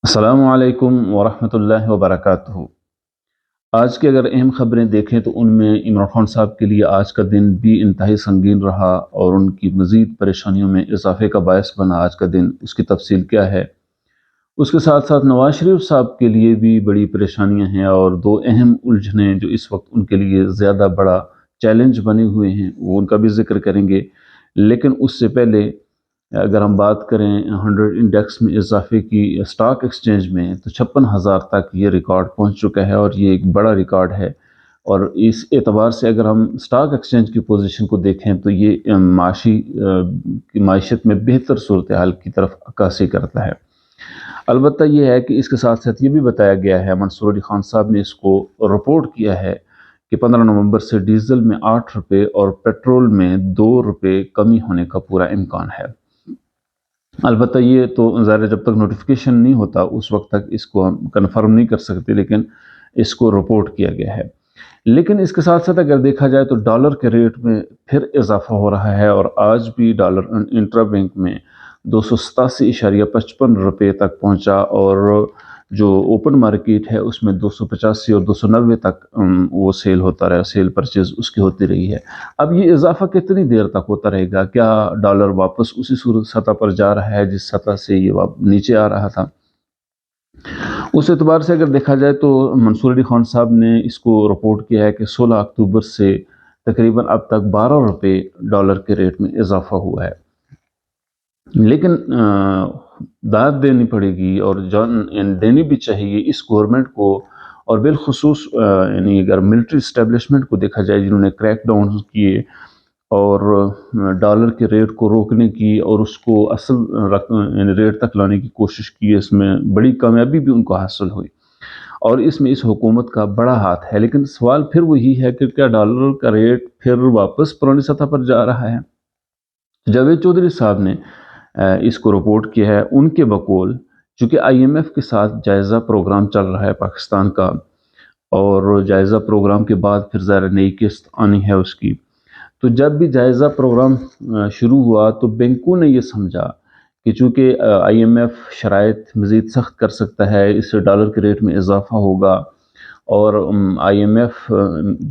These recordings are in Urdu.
السلام علیکم ورحمۃ اللہ وبرکاتہ۔ آج کی اگر اہم خبریں دیکھیں تو ان میں عمران خان صاحب کے لیے آج کا دن بھی انتہائی سنگین رہا اور ان کی مزید پریشانیوں میں اضافے کا باعث بنا آج کا دن، اس کی تفصیل کیا ہے۔ اس کے ساتھ ساتھ نواز شریف صاحب کے لیے بھی بڑی پریشانیاں ہیں اور دو اہم الجھنیں جو اس وقت ان کے لیے زیادہ بڑا چیلنج بنے ہوئے ہیں، وہ ان کا بھی ذکر کریں گے۔ لیکن اس سے پہلے اگر ہم بات کریں 100 انڈیکس میں اضافے کی اسٹاک ایکسچینج میں، تو 56,000 تک یہ ریکارڈ پہنچ چکا ہے اور یہ ایک بڑا ریکارڈ ہے۔ اور اس اعتبار سے اگر ہم اسٹاک ایکسچینج کی پوزیشن کو دیکھیں تو یہ معیشت میں بہتر صورتحال کی طرف عکاسی کرتا ہے۔ البتہ یہ ہے کہ اس کے ساتھ ساتھ یہ بھی بتایا گیا ہے، منصور علی خان صاحب نے اس کو رپورٹ کیا ہے کہ 15 نومبر سے ڈیزل میں 8 روپے اور پیٹرول میں 2 روپے کمی ہونے کا پورا امکان ہے۔ البتہ یہ تو ظاہر ہے جب تک نوٹیفیکیشن نہیں ہوتا اس وقت تک اس کو ہم کنفرم نہیں کر سکتے، لیکن اس کو رپورٹ کیا گیا ہے۔ لیکن اس کے ساتھ ساتھ اگر دیکھا جائے تو ڈالر کے ریٹ میں پھر اضافہ ہو رہا ہے اور آج بھی ڈالر انٹرا بینک میں 287.55 روپے تک پہنچا اور جو اوپن مارکیٹ ہے اس میں 285 اور 290 تک وہ سیل ہوتا رہا، سیل پرچیز اس کی ہوتی رہی ہے۔ اب یہ اضافہ کتنی دیر تک ہوتا رہے گا؟ کیا ڈالر واپس اسی صورت سطح پر جا رہا ہے جس سطح سے یہ نیچے آ رہا تھا؟ اس اعتبار سے اگر دیکھا جائے تو منصور علی خان صاحب نے اس کو رپورٹ کیا ہے کہ 16 اکتوبر سے تقریباً اب تک 12 روپے ڈالر کے ریٹ میں اضافہ ہوا ہے۔ لیکن داد دینی پڑے گی اور دینی بھی چاہیے اس گورنمنٹ کو، اور بالخصوص یعنی اگر ملٹری اسٹیبلشمنٹ کو دیکھا جائے جنہوں نے کریک ڈاؤن کیے اور ڈالر کے ریٹ کو روکنے کی اور اس کو اصل یعنی ریٹ تک لانے کی کوشش کی، اس میں بڑی کامیابی بھی ان کو حاصل ہوئی اور اس میں اس حکومت کا بڑا ہاتھ ہے۔ لیکن سوال پھر وہی ہے کہ کیا ڈالر کا ریٹ پھر واپس پرانی سطح پر جا رہا ہے؟ جاوید چودھری صاحب نے اس کو رپورٹ کیا ہے۔ ان کے بقول چونکہ IMF کے ساتھ جائزہ پروگرام چل رہا ہے پاکستان کا، اور جائزہ پروگرام کے بعد پھر ظاہر نئی قسط آنی ہے اس کی، تو جب بھی جائزہ پروگرام شروع ہوا تو بینکوں نے یہ سمجھا کہ چونکہ IMF شرائط مزید سخت کر سکتا ہے، اس سے ڈالر کے ریٹ میں اضافہ ہوگا، اور IMF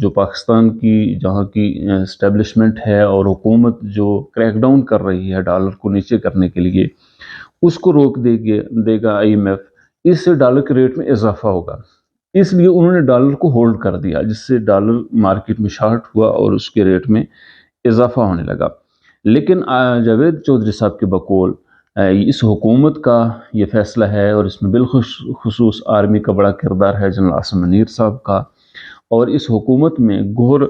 جو پاکستان کی جہاں کی اسٹیبلشمنٹ ہے اور حکومت جو کریک ڈاؤن کر رہی ہے ڈالر کو نیچے کرنے کے لیے، اس کو روک دے گا IMF، اس سے ڈالر کے ریٹ میں اضافہ ہوگا۔ اس لیے انہوں نے ڈالر کو ہولڈ کر دیا، جس سے ڈالر مارکیٹ میں شارٹ ہوا اور اس کے ریٹ میں اضافہ ہونے لگا۔ لیکن جاوید چودھری صاحب کے بقول اس حکومت کا یہ فیصلہ ہے اور اس میں بالخصوص آرمی کا بڑا کردار ہے، جنرل عاصم منیر صاحب کا، اور اس حکومت میں گوہر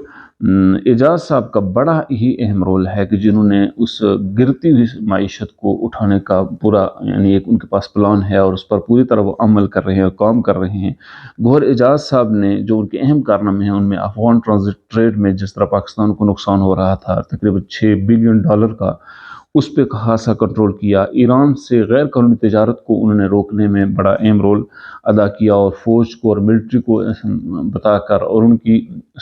اعجاز صاحب کا بڑا ہی اہم رول ہے کہ جنہوں نے اس گرتی ہوئی معیشت کو اٹھانے کا پورا یعنی ایک ان کے پاس پلان ہے اور اس پر پوری طرح وہ عمل کر رہے ہیں اور کام کر رہے ہیں۔ گوہر اعجاز صاحب نے جو ان کے اہم کارنامے ہیں ان میں افغان ٹرانزٹ ٹریڈ میں جس طرح پاکستان کو نقصان ہو رہا تھا تقریباً $6 بلین کا، اس پہ خاصا کنٹرول کیا۔ ایران سے غیر قانونی تجارت کو انہوں نے روکنے میں بڑا اہم رول ادا کیا اور فوج کو اور ملٹری کو بتا کر اور ان کی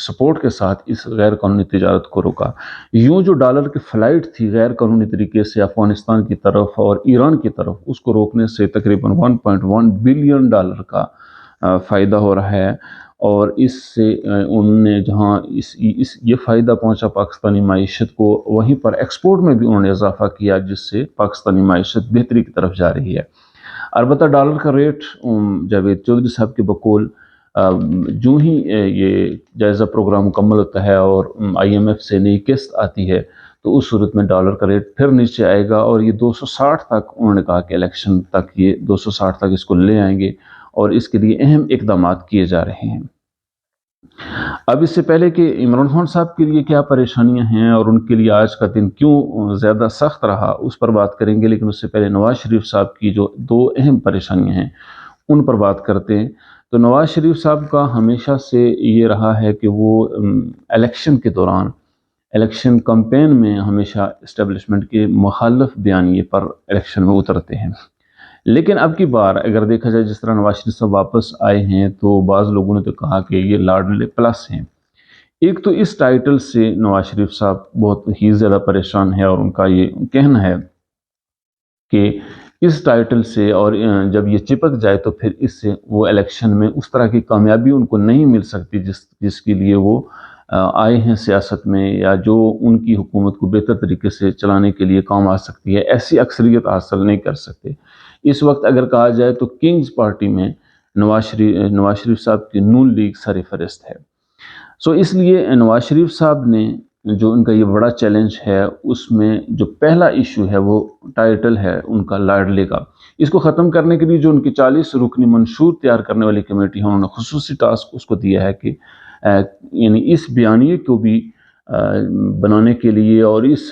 سپورٹ کے ساتھ اس غیر قانونی تجارت کو روکا۔ یوں جو ڈالر کی فلائٹ تھی غیر قانونی طریقے سے افغانستان کی طرف اور ایران کی طرف، اس کو روکنے سے تقریباً $1.1 بلین کا فائدہ ہو رہا ہے، اور اس سے انہوں نے جہاں یہ فائدہ پہنچا پاکستانی معیشت کو، وہیں پر ایکسپورٹ میں بھی انہوں نے اضافہ کیا جس سے پاکستانی معیشت بہتری کی طرف جا رہی ہے۔ البتہ ڈالر کا ریٹ جاوید چودھری صاحب کے بقول جو ہی یہ جائزہ پروگرام مکمل ہوتا ہے اور IMF سے نئی قسط آتی ہے تو اس صورت میں ڈالر کا ریٹ پھر نیچے آئے گا، اور یہ 260 تک انہوں نے کہا کہ الیکشن تک یہ 260 تک اس کو لے آئیں گے، اور اس کے لیے اہم اقدامات کیے جا رہے ہیں۔ اب اس سے پہلے کہ عمران خان صاحب کے لیے کیا پریشانیاں ہیں اور ان کے لیے آج کا دن کیوں زیادہ سخت رہا اس پر بات کریں گے، لیکن اس سے پہلے نواز شریف صاحب کی جو دو اہم پریشانیاں ہیں ان پر بات کرتے ہیں۔ تو نواز شریف صاحب کا ہمیشہ سے یہ رہا ہے کہ وہ الیکشن کے دوران الیکشن کمپین میں ہمیشہ اسٹیبلشمنٹ کے مخالف بیانیے پر الیکشن میں اترتے ہیں۔ لیکن اب کی بار اگر دیکھا جائے جس طرح نواز شریف صاحب واپس آئے ہیں تو بعض لوگوں نے تو کہا کہ یہ لاڈلے پلس ہیں۔ ایک تو اس ٹائٹل سے نواز شریف صاحب بہت ہی زیادہ پریشان ہے اور ان کا یہ کہنا ہے کہ اس ٹائٹل سے، اور جب یہ چپک جائے تو پھر اس سے وہ الیکشن میں اس طرح کی کامیابی ان کو نہیں مل سکتی جس کے لیے وہ آئے ہیں سیاست میں، یا جو ان کی حکومت کو بہتر طریقے سے چلانے کے لیے کام آ سکتی ہے، ایسی اکثریت حاصل نہیں کر سکتے۔ اس وقت اگر کہا جائے تو کنگز پارٹی میں نواز شریف صاحب کی نون لیگ سر فہرست ہے۔ اس لیے نواز شریف صاحب نے جو ان کا یہ بڑا چیلنج ہے، اس میں جو پہلا ایشو ہے وہ ٹائٹل ہے ان کا لاڈلے کا۔ اس کو ختم کرنے کے لیے جو ان کی 40 رکنی منشور تیار کرنے والی کمیٹی ہے، انہوں نے خصوصی ٹاسک اس کو دیا ہے کہ یعنی اس بیانیے کو بھی بنانے کے لیے، اور اس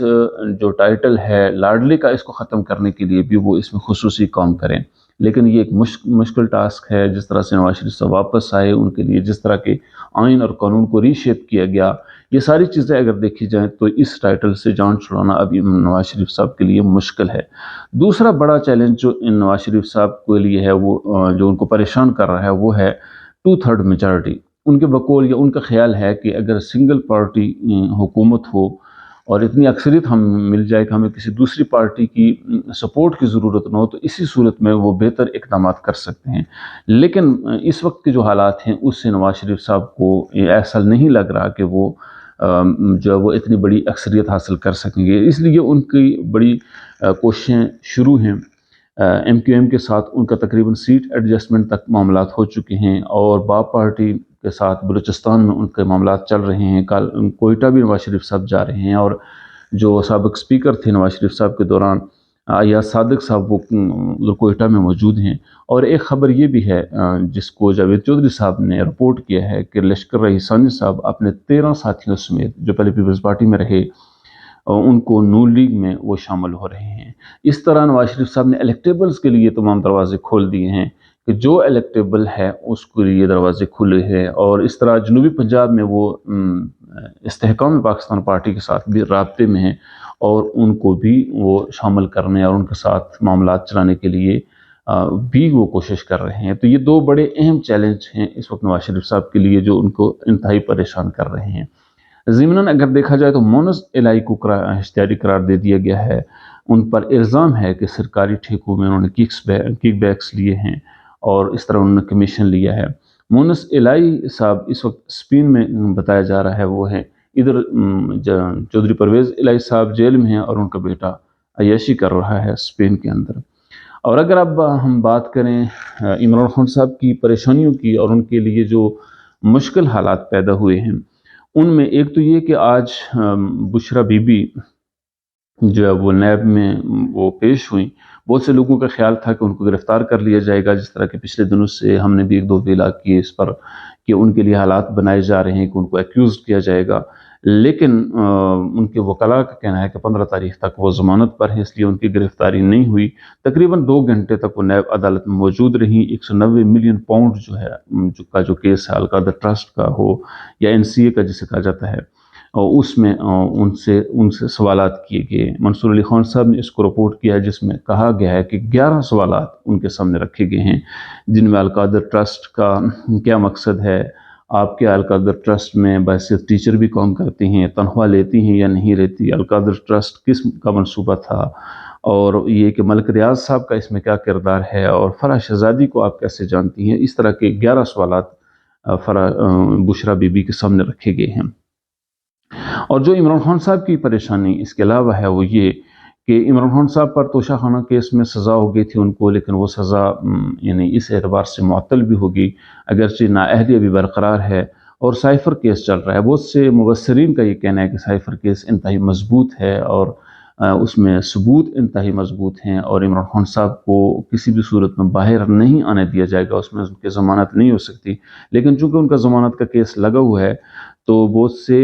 جو ٹائٹل ہے لاڈلے کا، اس کو ختم کرنے کے لیے بھی وہ اس میں خصوصی کام کریں۔ لیکن یہ ایک مشکل ٹاسک ہے۔ جس طرح سے نواز شریف صاحب واپس آئے، ان کے لیے جس طرح کے آئین اور قانون کو ری شیپ کیا گیا، یہ ساری چیزیں اگر دیکھی جائیں تو اس ٹائٹل سے جان چھڑانا ابھی نواز شریف صاحب کے لیے مشکل ہے۔ دوسرا بڑا چیلنج جو نواز شریف صاحب کے لیے ہے، وہ جو ان کو پریشان کر رہا ہے، وہ ہے 2/3 میجارٹی۔ ان کے بقول یا ان کا خیال ہے کہ اگر سنگل پارٹی حکومت ہو اور اتنی اکثریت ہم مل جائے کہ ہمیں کسی دوسری پارٹی کی سپورٹ کی ضرورت نہ ہو، تو اسی صورت میں وہ بہتر اقدامات کر سکتے ہیں۔ لیکن اس وقت کے جو حالات ہیں، اس سے نواز شریف صاحب کو ایسا نہیں لگ رہا کہ وہ جو وہ اتنی بڑی اکثریت حاصل کر سکیں گے۔ اس لیے ان کی بڑی کوششیں شروع ہیں۔ ایم کیو ایم کے ساتھ ان کا تقریباً سیٹ ایڈجسٹمنٹ تک معاملات ہو چکے ہیں، اور باب پارٹی کے ساتھ بلوچستان میں ان کے معاملات چل رہے ہیں۔ کوئٹہ بھی نواز شریف صاحب جا رہے ہیں، اور جو سابق سپیکر تھے نواز شریف صاحب کے دوران، ایاز صادق صاحب، وہ کوئٹہ میں موجود ہیں۔ اور ایک خبر یہ بھی ہے جس کو جاوید چودھری صاحب نے رپورٹ کیا ہے کہ لشکر رئیسانی صاحب اپنے 13 ساتھیوں سمیت جو پہلے پیپلز پارٹی میں رہے، ان کو نون لیگ میں وہ شامل ہو رہے ہیں۔ اس طرح نواز شریف صاحب نے الیکٹیبلز کے لیے تمام دروازے کھول دیے ہیں کہ جو الیکٹیبل ہے اس کے لیے دروازے کھلے ہیں، اور اس طرح جنوبی پنجاب میں وہ استحکام پاکستان پارٹی کے ساتھ بھی رابطے میں ہیں، اور ان کو بھی وہ شامل کرنے اور ان کے ساتھ معاملات چلانے کے لیے بھی وہ کوشش کر رہے ہیں۔ تو یہ دو بڑے اہم چیلنج ہیں اس وقت نواز شریف صاحب کے لیے، جو ان کو انتہائی پریشان کر رہے ہیں۔ ضمناً اگر دیکھا جائے تو مونس الہی کو اشتہاری قرار دے دیا گیا ہے۔ ان پر الزام ہے کہ سرکاری ٹھیکوں میں انہوں نے کک بیکس لیے ہیں، اور اس طرح انہوں نے کمیشن لیا ہے۔ مونس الہی صاحب اس وقت اسپین میں بتایا جا رہا ہے وہ ہے، ادھر چودھری پرویز الہی صاحب جیل میں ہیں، اور ان کا بیٹا عیاشی کر رہا ہے اسپین کے اندر۔ اور اگر اب ہم بات کریں عمران خان صاحب کی پریشانیوں کی، اور ان کے لیے جو مشکل حالات پیدا ہوئے ہیں، ان میں ایک تو یہ کہ آج بشرا بی بی جو ہے وہ نیب میں وہ پیش ہوئیں۔ بہت سے لوگوں کا خیال تھا کہ ان کو گرفتار کر لیا جائے گا، جس طرح کہ پچھلے دنوں سے ہم نے بھی ایک دو ویلا کیے اس پر کہ ان کے لیے حالات بنائے جا رہے ہیں کہ ان کو ایکیوز کیا جائے گا۔ لیکن ان کے وکلاء کا کہنا ہے کہ 15 تاریخ تک وہ ضمانت پر ہیں، اس لیے ان کی گرفتاری نہیں ہوئی۔ تقریباً 2 گھنٹے تک وہ نیب عدالت میں موجود رہیں۔ 190 ملین پاؤنڈ جو ہے جو کیس ہے القادر ٹرسٹ کا ہو یا NCA کا جسے کہا جاتا ہے، اور اس میں ان سے سوالات کیے گئے۔ منصور علی خان صاحب نے اس کو رپورٹ کیا ہے، جس میں کہا گیا ہے کہ 11 سوالات ان کے سامنے رکھے گئے ہیں، جن میں القادر ٹرسٹ کا کیا مقصد ہے، آپ کے القادر ٹرسٹ میں بحیثیت ٹیچر بھی کام کرتے ہیں، تنخواہ لیتی ہیں یا نہیں لیتی، القادر ٹرسٹ کس کا منصوبہ تھا، اور یہ کہ ملک ریاض صاحب کا اس میں کیا کردار ہے، اور فرح شہزادی کو آپ کیسے جانتی ہیں۔ اس طرح کے 11 سوالات بشرا بی بی کے سامنے رکھے گئے ہیں۔ اور جو عمران خان صاحب کی پریشانی اس کے علاوہ ہے، وہ یہ کہ عمران خان صاحب پر توشہ خانہ کیس میں سزا ہو گئی تھی ان کو، لیکن وہ سزا یعنی اس اعتبار سے معطل بھی ہوگی، اگرچہ نااہلی ابھی برقرار ہے، اور سائفر کیس چل رہا ہے۔ بہت سے مبصرین کا یہ کہنا ہے کہ سائفر کیس انتہائی مضبوط ہے، اور اس میں ثبوت انتہائی مضبوط ہیں، اور عمران خان صاحب کو کسی بھی صورت میں باہر نہیں آنے دیا جائے گا، اس میں ان کی ضمانت نہیں ہو سکتی۔ لیکن چونکہ ان کا ضمانت کا کیس لگا ہوا ہے، تو بہت سے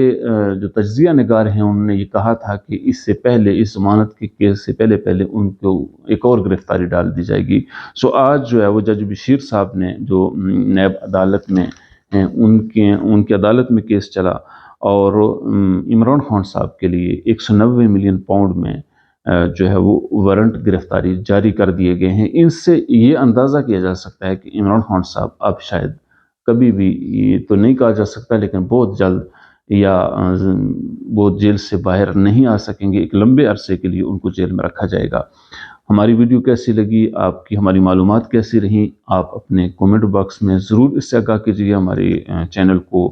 جو تجزیہ نگار ہیں انہوں نے یہ کہا تھا کہ اس سے پہلے، اس ضمانت کے کیس سے پہلے ان کو ایک اور گرفتاری ڈال دی جائے گی۔ آج جو ہے وہ جج بشیر صاحب نے جو نیب عدالت میں ان کی عدالت میں کیس چلا، اور عمران خان صاحب کے لیے 190 ملین پاؤنڈ میں جو ہے وہ وارنٹ گرفتاری جاری کر دیے گئے ہیں۔ ان سے یہ اندازہ کیا جا سکتا ہے کہ عمران خان صاحب اب شاید کبھی بھی، یہ تو نہیں کہا جا سکتا لیکن بہت جلد یا بہت جیل سے باہر نہیں آ سکیں گے، ایک لمبے عرصے کے لیے ان کو جیل میں رکھا جائے گا۔ ہماری ویڈیو کیسی لگی، آپ کی ہماری معلومات کیسی رہیں، آپ اپنے کومنٹ باکس میں ضرور اس سے آگاہ کیجیے، ہماری چینل کو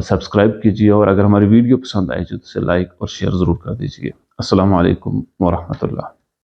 سبسکرائب کیجیے، اور اگر ہماری ویڈیو پسند آئی تو اسے لائک اور شیئر ضرور کر دیجیے۔ السلام علیکم ورحمۃ اللہ۔